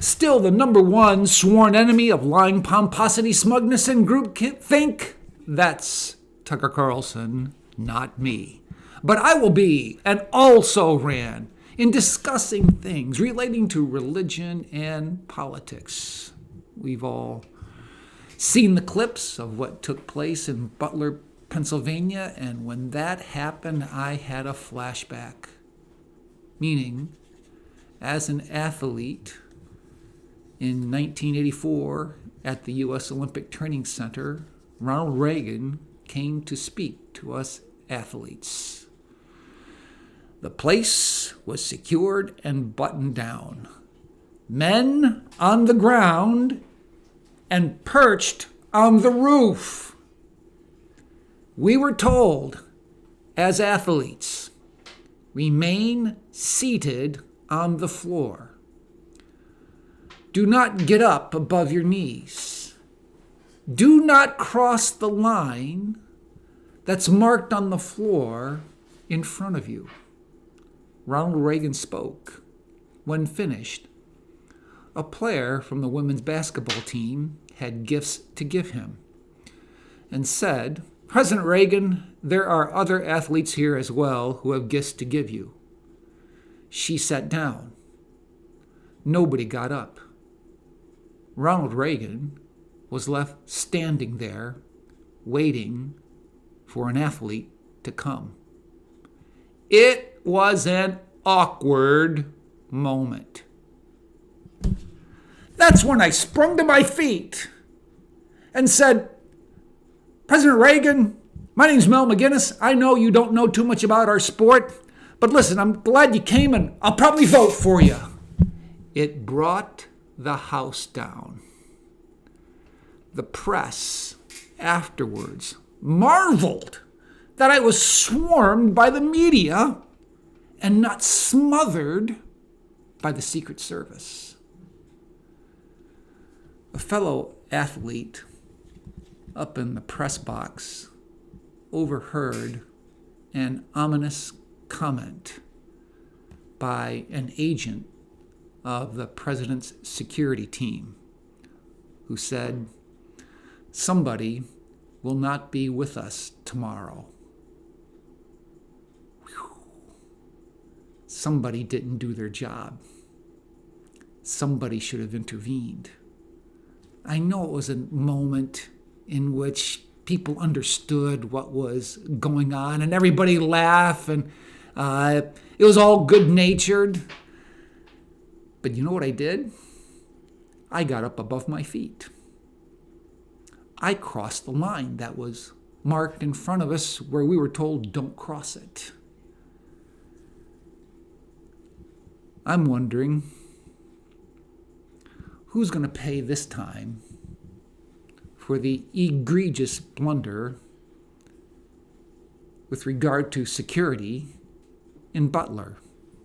Still the number one sworn enemy of lying pomposity, smugness, and groupthink? That's Tucker Carlson, not me. But I will be, and also ran, in discussing things relating to religion and politics. We've all seen the clips of what took place in Butler, Pennsylvania, and when that happened, I had a flashback. Meaning, as an athlete in 1984 at the U.S. Olympic Training Center, Ronald Reagan came to speak to us athletes. The place was secured and buttoned down. Men on the ground and perched on the roof. We were told, as athletes, remain seated on the floor. Do not get up above your knees. Do not cross the line that's marked on the floor in front of you. Ronald Reagan spoke. When finished, a player from the women's basketball team had gifts to give him and said, "President Reagan, there are other athletes here as well who have gifts to give you." She sat down. Nobody got up. Ronald Reagan was left standing there, waiting for an athlete to come. It was an awkward moment. That's when I sprung to my feet and said, "President Reagan, my name's Mel McGinnis. I know you don't know too much about our sport, but listen, I'm glad you came and I'll probably vote for you." It brought the house down. The press afterwards marveled that I was swarmed by the media and not smothered by the Secret Service. A fellow athlete up in the press box overheard an ominous comment by an agent of the president's security team who said, "Somebody will not be with us tomorrow." Whew. Somebody didn't do their job. Somebody should have intervened. I know it was a moment in which people understood what was going on and everybody laughed and it was all good-natured. But you know what I did? I got up above my feet. I crossed the line that was marked in front of us where we were told don't cross it. I'm wondering, who's going to pay this time for the egregious blunder with regard to security in Butler?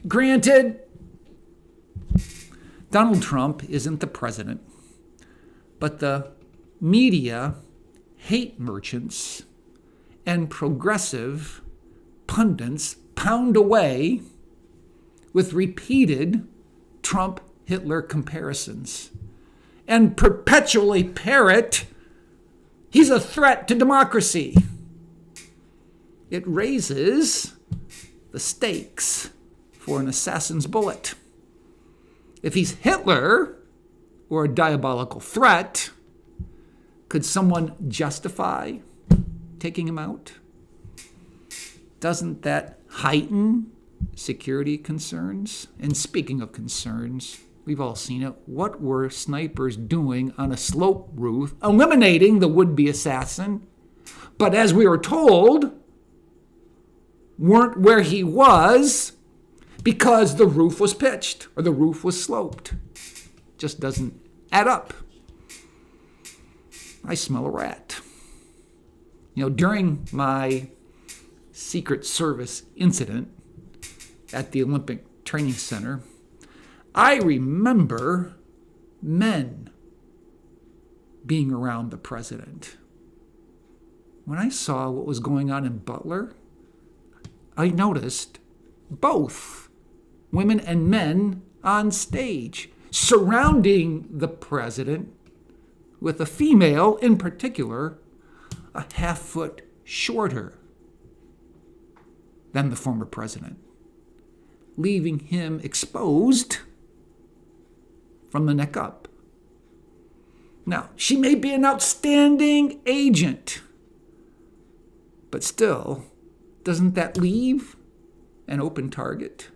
Granted, Donald Trump isn't the president, but the media, hate merchants, and progressive pundits pound away with repeated Trump-Hitler comparisons and perpetually parrot, "He's a threat to democracy." It raises the stakes for an assassin's bullet. If he's Hitler or a diabolical threat, could someone justify taking him out? Doesn't that heighten security concerns? And speaking of concerns, we've all seen it. What were snipers doing on a slope roof, eliminating the would-be assassin, but as we were told, weren't where he was because the roof was pitched or the roof was sloped? Just doesn't add up. I smell a rat. During my Secret Service incident at the Olympic Training Center, I remember men being around the president. When I saw what was going on in Butler, I noticed both women and men on stage. surrounding the president, with a female in particular a half-foot shorter than the former president, leaving him exposed from the neck up. Now, she may be an outstanding agent, but still, doesn't that leave an open target?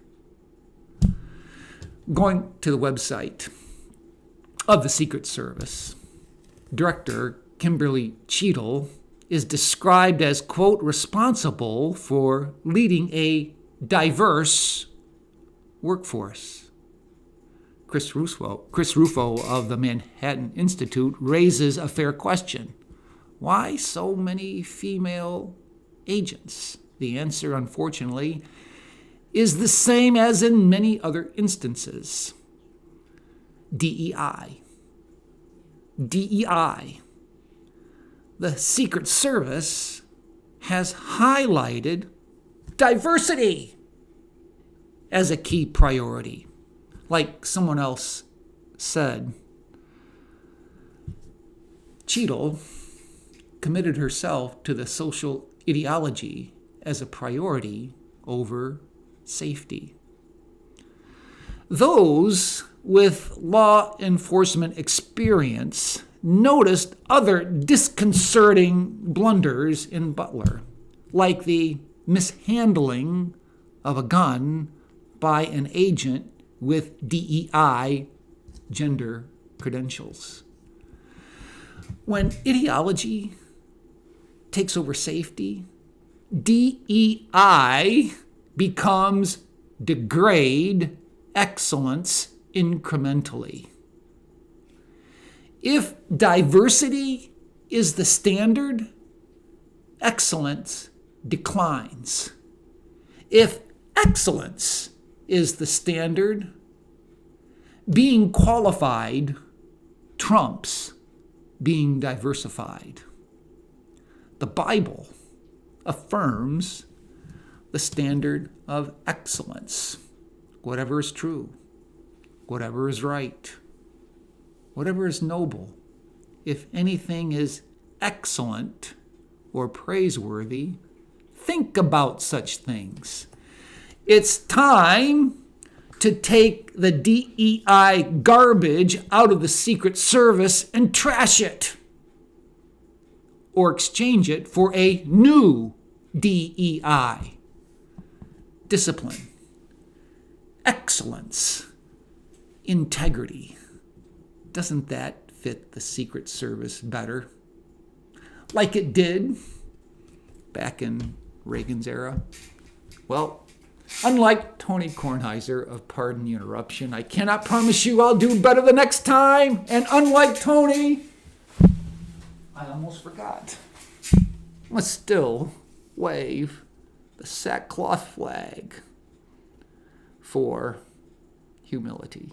Going to the website of the Secret Service, Director Kimberly Cheadle is described as, quote, responsible for leading a diverse workforce. Chris Rufo of the Manhattan Institute raises a fair question. Why so many female agents? The answer, unfortunately, is the same as in many other instances. DEI. DEI. The Secret Service has highlighted diversity as a key priority. Like someone else said, Cheadle committed herself to the social ideology as a priority over safety. Those with law enforcement experience noticed other disconcerting blunders in Butler, like the mishandling of a gun by an agent with DEI gender credentials. When ideology takes over safety, DEI becomes degrade excellence incrementally. If diversity is the standard, excellence declines. If excellence is the standard, being qualified trumps being diversified. The Bible affirms the standard of excellence. Whatever is true, whatever is right, whatever is noble, if anything is excellent or praiseworthy, think about such things. It's time to take the DEI garbage out of the Secret Service and trash it, or exchange it for a new DEI. Discipline, excellence, integrity. Doesn't that fit the Secret Service better? Like it did back in Reagan's era? Well, unlike Tony Kornheiser of Pardon the Interruption, I cannot promise you I'll do better the next time. And unlike Tony, I almost forgot. Must still wave the sackcloth flag for humility.